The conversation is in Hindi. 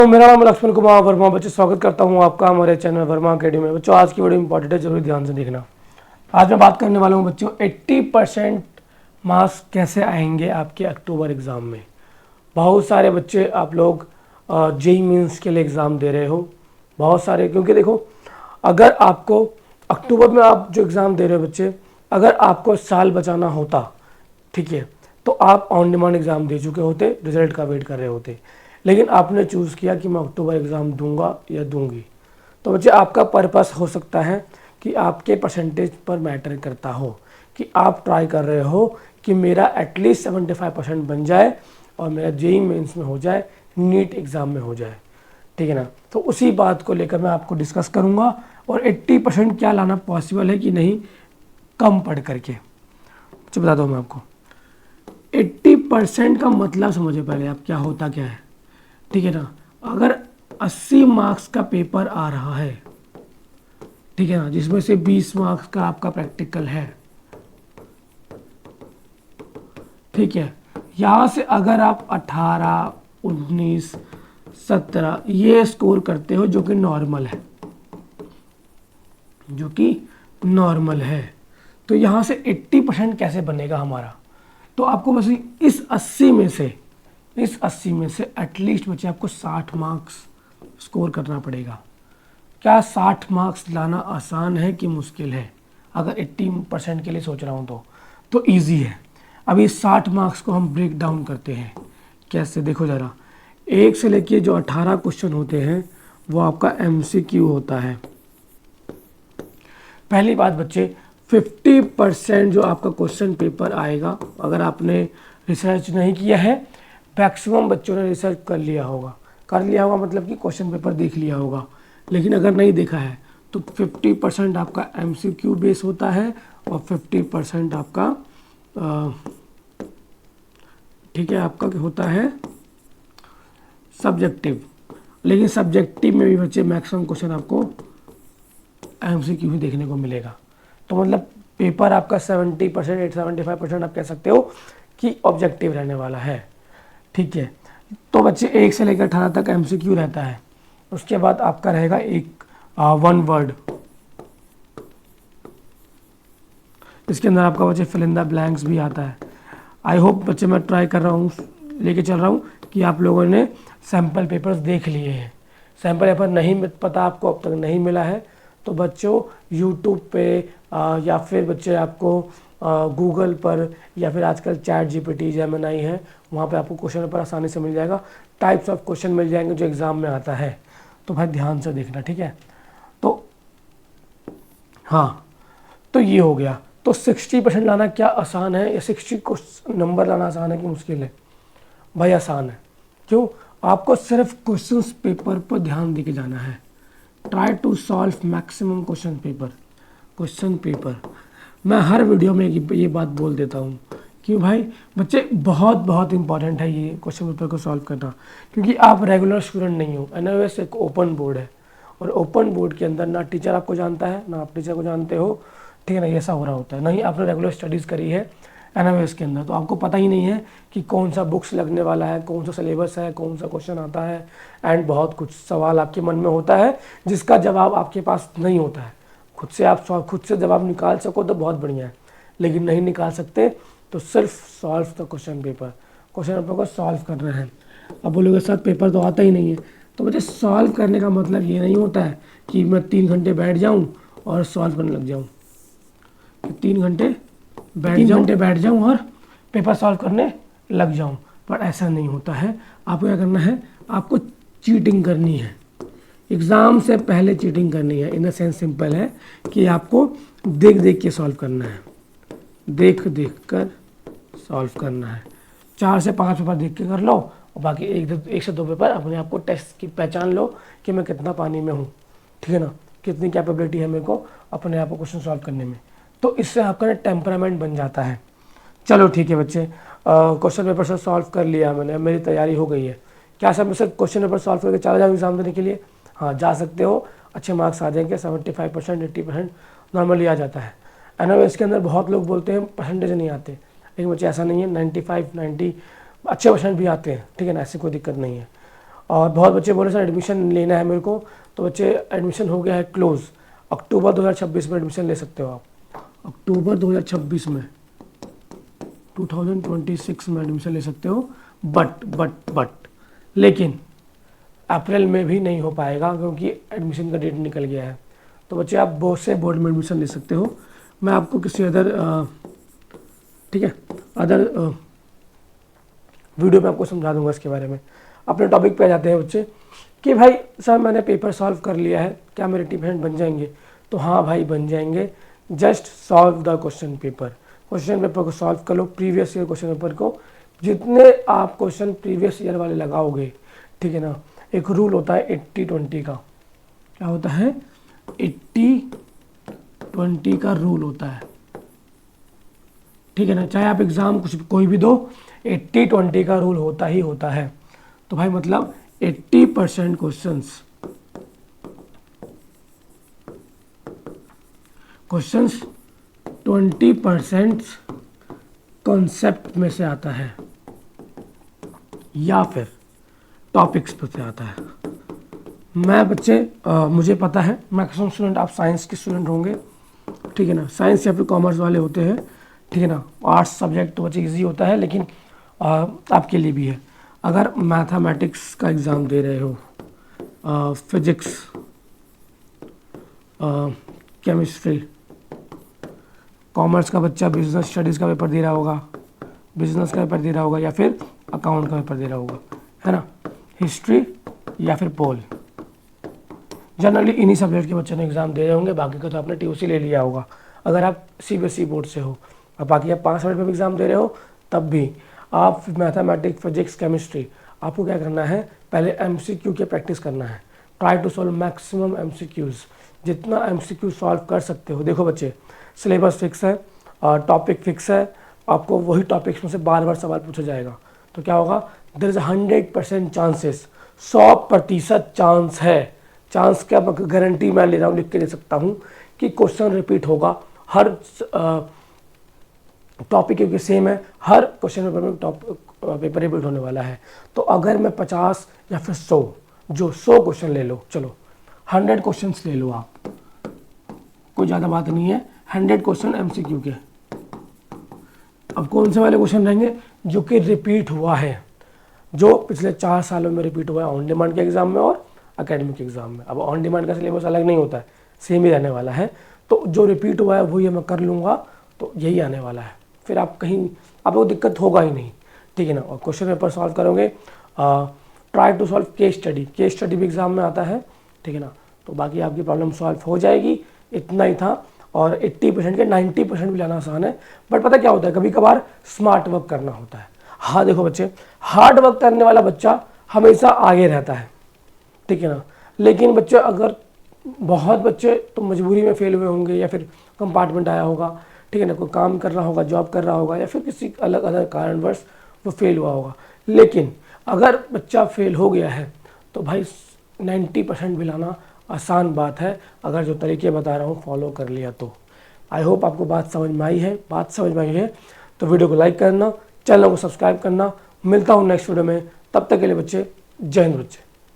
तो मेरा नाम लक्ष्मण कुमार वर्मा। बच्चे स्वागत करता हूं आपका हमारे चैनल वर्मा अकेडमी में। बच्चों आज की वीडियो इंपॉर्टेंट है, जरूर ध्यान से देखना। आज मैं बात करने वाला हूं बच्चों 80% मार्क्स कैसे आएंगे आपके अक्टूबर एग्ज़ाम में। बहुत सारे बच्चे आप लोग जेईई मेंस के लिए एग्ज़ाम दे रहे हो, बहुत सारे, क्योंकि देखो अगर आपको अक्टूबर में आप जो एग्ज़ाम दे रहे हो बच्चे, अगर आपको साल बचाना होता, ठीक है, तो आप ऑन डिमांड एग्ज़ाम दे चुके होते, रिजल्ट का वेट कर रहे होते। लेकिन आपने चूज़ किया कि मैं अक्टूबर एग्ज़ाम दूंगा या दूंगी। तो बच्चे आपका पर्पस हो सकता है कि आपके परसेंटेज पर मैटर करता हो, कि आप ट्राई कर रहे हो कि मेरा एटलीस्ट 75% बन जाए और मेरा जेईई मेंस में हो जाए, नीट एग्ज़ाम में हो जाए, ठीक है ना। तो उसी बात को लेकर मैं आपको डिस्कस करूँगा और 80% क्या लाना पॉसिबल है कि नहीं कम पढ़ करके। अच्छा बताता हूँ मैं आपको 80% का मतलब समझे पहले आप, क्या होता क्या है, ठीक है ना। अगर 80 मार्क्स का पेपर आ रहा है, ठीक है ना, जिसमें से 20 मार्क्स का आपका प्रैक्टिकल है, ठीक है, यहां से अगर आप 18, 19, 17 ये स्कोर करते हो जो कि नॉर्मल है, जो कि नॉर्मल है, तो यहां से 80% कैसे बनेगा हमारा। तो आपको बस इस 80 में से एटलीस्ट बच्चे आपको 60 मार्क्स स्कोर करना पड़ेगा। क्या 60 मार्क्स लाना आसान है कि मुश्किल है? अगर 80% के लिए सोच रहा हूँ तो इजी है। अभी 60 मार्क्स को हम ब्रेक डाउन करते हैं। कैसे, देखो ज़रा, 1 से लेके जो 18 क्वेश्चन होते हैं वो आपका MCQ होता है। पहली बात बच्चे, 50% जो आपका क्वेश्चन पेपर आएगा, अगर आपने रिसर्च नहीं किया है, मैक्सिमम बच्चों ने रिसर्च कर लिया होगा मतलब कि क्वेश्चन पेपर देख लिया होगा। लेकिन अगर नहीं देखा है तो 50% आपका MCQ बेस होता है और 50% आपका ठीक है, आपका क्या होता है, सब्जेक्टिव। लेकिन सब्जेक्टिव में भी बच्चे मैक्सिमम क्वेश्चन आपको MCQ ही देखने को मिलेगा। तो मतलब पेपर आपका 70%, 75% आप कह सकते हो कि ऑब्जेक्टिव रहने वाला है, ठीक है। तो बच्चे 1 से लेकर 18 तक MCQ रहता है। उसके बाद आपका रहेगा एक 1 वर्ड, इसके अंदर आपका बच्चे फिल इन द ब्लैंक्स भी आता है। आई होप बच्चे मैं ट्राई कर रहा हूँ, लेके चल रहा हूँ कि आप लोगों ने सैम्पल पेपर्स देख लिए हैं। सैम्पल पेपर नहीं पता आपको, अब तक नहीं मिला है, तो बच्चों यूट्यूब पे या फिर बच्चे आपको गूगल पर या फिर आजकल चैट GPT जेमिनी है, वहाँ पे आपको क्वेश्चन पेपर आसानी से मिल जाएगा। टाइप्स ऑफ क्वेश्चन मिल जाएंगे जो एग्ज़ाम में आता है, तो भाई ध्यान से देखना, ठीक है। तो हाँ, तो ये हो गया। तो 60% लाना क्या आसान है, या 60 नंबर लाना आसान है कि मुश्किल है? भाई आसान है। क्यों? आपको सिर्फ क्वेश्चन पेपर पर ध्यान दे के जाना है। Try to solve maximum question paper. मैं हर वीडियो में ये बात बोल देता हूँ कि भाई बच्चे बहुत इंपॉर्टेंट है ये क्वेश्चन पेपर को सॉल्व करना, क्योंकि आप रेगुलर स्टूडेंट नहीं हो। NIOS एक ओपन बोर्ड है और ओपन बोर्ड के अंदर ना टीचर आपको जानता है ना आप टीचर को जानते हो, ठीक है ना। ऐसा हो रहा होता है, नहीं आपने रेगुलर स्टडीज़ करी है NIOS के अंदर, तो आपको पता ही नहीं है कि कौन सा बुक्स लगने वाला है, कौन सा सिलेबस है, कौन सा क्वेश्चन आता है, एंड बहुत कुछ सवाल आपके मन में होता है जिसका जवाब आपके पास नहीं होता है। खुद से जवाब निकाल सको तो बहुत बढ़िया है, लेकिन नहीं निकाल सकते तो सिर्फ सॉल्व द क्वेश्चन पेपर को सॉल्व करना है। अब बोलोगे सर पेपर तो आता ही नहीं है, तो मुझे सॉल्व करने का मतलब ये नहीं होता है कि मैं 3 घंटे बैठ जाऊँ और सॉल्व करने लग जाऊँ, 3 घंटे बैठ जाऊँ और पेपर सॉल्व करने लग जाऊँ, पर ऐसा नहीं होता है। आपको क्या करना है, आपको चीटिंग करनी है। एग्ज़ाम से पहले चीटिंग करनी है। इन द सेंस सिंपल है कि आपको देख के सॉल्व करना है, देख कर सॉल्व करना है। 4 से 5 पेपर देख के कर लो और बाकी 1 से 2 पेपर अपने आप को टेस्ट की पहचान लो कि मैं कितना पानी में हूँ, ठीक है ना, कितनी कैपेबिलिटी है मेरे को अपने आप को क्वेश्चन सॉल्व करने में। तो इससे आपका ना टेम्परामेंट बन जाता है। चलो ठीक है बच्चे, क्वेश्चन पेपर से सॉल्व कर लिया मैंने, मेरी तैयारी हो गई है। क्या सब मैं सिर्फ क्वेश्चन पेपर सॉल्व करके चला जाऊँ एग्जाम देने के लिए? हाँ जा सकते हो, अच्छे मार्क्स आ जाएंगे, 75%, 80% नॉर्मली आ जाता है। NIOS के अंदर बहुत लोग बोलते हैं परसेंटेज नहीं आते, लेकिन बच्चे ऐसा नहीं है, 95, 90 अच्छे परसेंट भी आते हैं, ठीक है ना, ऐसी कोई दिक्कत नहीं है। और बहुत बच्चे बोले सर एडमिशन लेना है मेरे को, तो बच्चे एडमिशन हो गया है क्लोज़, अक्टूबर 2026 में एडमिशन ले सकते हो आप, अक्टूबर 2026 में, 2026 में एडमिशन ले सकते हो। बट लेकिन अप्रैल में भी नहीं हो पाएगा क्योंकि एडमिशन का डेट निकल गया है। तो बच्चे आप बहुत से बोर्ड में एडमिशन ले सकते हो। मैं आपको किसी अदर ठीक है अदर वीडियो में आपको समझा दूंगा इसके बारे में। अपने टॉपिक पे आ जाते हैं बच्चे कि भाई सर मैंने पेपर सॉल्व कर लिया है, क्या मेरे 80% बन जाएंगे? तो हाँ भाई बन जाएंगे, just solve the question paper. Question paper को सॉल्व कर लो, प्रीवियस ईयर क्वेश्चन पेपर को। जितने आप क्वेश्चन प्रीवियस ईयर वाले लगाओगे, ठीक है ना, एक रूल होता है 80-20 का। क्या होता है? 80-20 का रूल होता है, ठीक है ना। चाहे आप एग्ज़ाम कुछ कोई भी दो, 80-20 का रूल होता ही होता है। तो भाई मतलब 80% क्वेश्चंस 20% कॉन्सेप्ट में से आता है या फिर टॉपिक्स पर से आता है। मैं बच्चे मुझे पता है मैक्सिमम स्टूडेंट आप साइंस के स्टूडेंट होंगे, ठीक है ना, साइंस या फिर कॉमर्स वाले होते हैं, ठीक है ना। आर्ट्स सब्जेक्ट तो बच्चे इजी होता है, लेकिन आपके लिए भी है। अगर मैथमेटिक्स का एग्ज़ाम दे रहे हो, फिजिक्स, केमिस्ट्री, कॉमर्स का बच्चा बिजनेस स्टडीज़ का पेपर दे रहा होगा, बिजनेस का पेपर दे रहा होगा, या फिर अकाउंट का पेपर दे रहा होगा, है ना, हिस्ट्री या फिर पोल। जनरली इन्हीं सब्जेक्ट के बच्चों ने एग्ज़ाम दे रहे होंगे, बाकी का तो आपने TOC ले लिया होगा अगर आप CBSE बोर्ड से हो। और बाकी आप 5 सब्जेक्ट में एग्ज़ाम दे रहे हो तब भी आप मैथमेटिक्स, फिजिक्स, केमिस्ट्री, आपको क्या करना है, पहले MCQ की प्रैक्टिस करना है। Try to solve maximum MCQs, जितना MCQ सॉल्व कर सकते हो। देखो बच्चे, सिलेबस फिक्स है, टॉपिक फिक्स है, आपको वही टॉपिक्स में से बार बार सवाल पूछा जाएगा। तो क्या होगा, देयर इज़ 100% चांसेस, 100% चांस है, चांस क्या गारंटी मैं ले रहा हूँ, लिख के दे सकता हूँ कि क्वेश्चन रिपीट होगा। हर टॉपिक क्योंकि सेम है, हर क्वेश्चन पेपर में पेपर रिपीट होने वाला है। तो अगर मैं 50 या फिर 100, जो 100 क्वेश्चन ले लो, चलो 100 क्वेश्चन ले लो आप, कोई ज़्यादा बात नहीं है, 100 क्वेश्चन MCQ के। अब कौन से वाले क्वेश्चन रहेंगे? जो कि रिपीट हुआ है, जो पिछले 4 सालों में रिपीट हुआ है, ऑन डिमांड के एग्जाम में और एकेडमिक एग्जाम में। अब ऑन डिमांड का सिलेबस अलग नहीं होता है, सेम ही रहने वाला है। तो जो रिपीट हुआ है वही मैं कर लूँगा, तो यही आने वाला है। फिर आप कहीं आपको दिक्कत होगा ही नहीं, ठीक है ना। और क्वेश्चन पेपर सॉल्व करोगे, try to solve case study, case study भी एग्जाम में आता है, ठीक है ना। तो बाकी आपकी प्रॉब्लम सॉल्व हो जाएगी, इतना ही था। और 80% के 90% भी लाना आसान है, बट पता क्या होता है, कभी कभार स्मार्ट वर्क करना होता है। हाँ देखो बच्चे, हार्ड वर्क करने वाला बच्चा हमेशा आगे रहता है, ठीक है ना। लेकिन बच्चे अगर बहुत बच्चे तो मजबूरी में फेल हुए होंगे, या फिर कंपार्टमेंट आया होगा, ठीक है ना, कोई काम कर रहा होगा, जॉब कर रहा होगा, या फिर किसी अलग अलग कारणवश वो फेल हुआ होगा। लेकिन अगर बच्चा फेल हो गया है तो भाई 90% भी लाना आसान बात है, अगर जो तरीके बता रहा हूँ फॉलो कर लिया तो। आई होप आपको बात समझ में आई है। बात समझ में आई है तो वीडियो को लाइक करना, चैनल को सब्सक्राइब करना। मिलता हूँ नेक्स्ट वीडियो में, तब तक के लिए बच्चे जय हिंद बच्चे।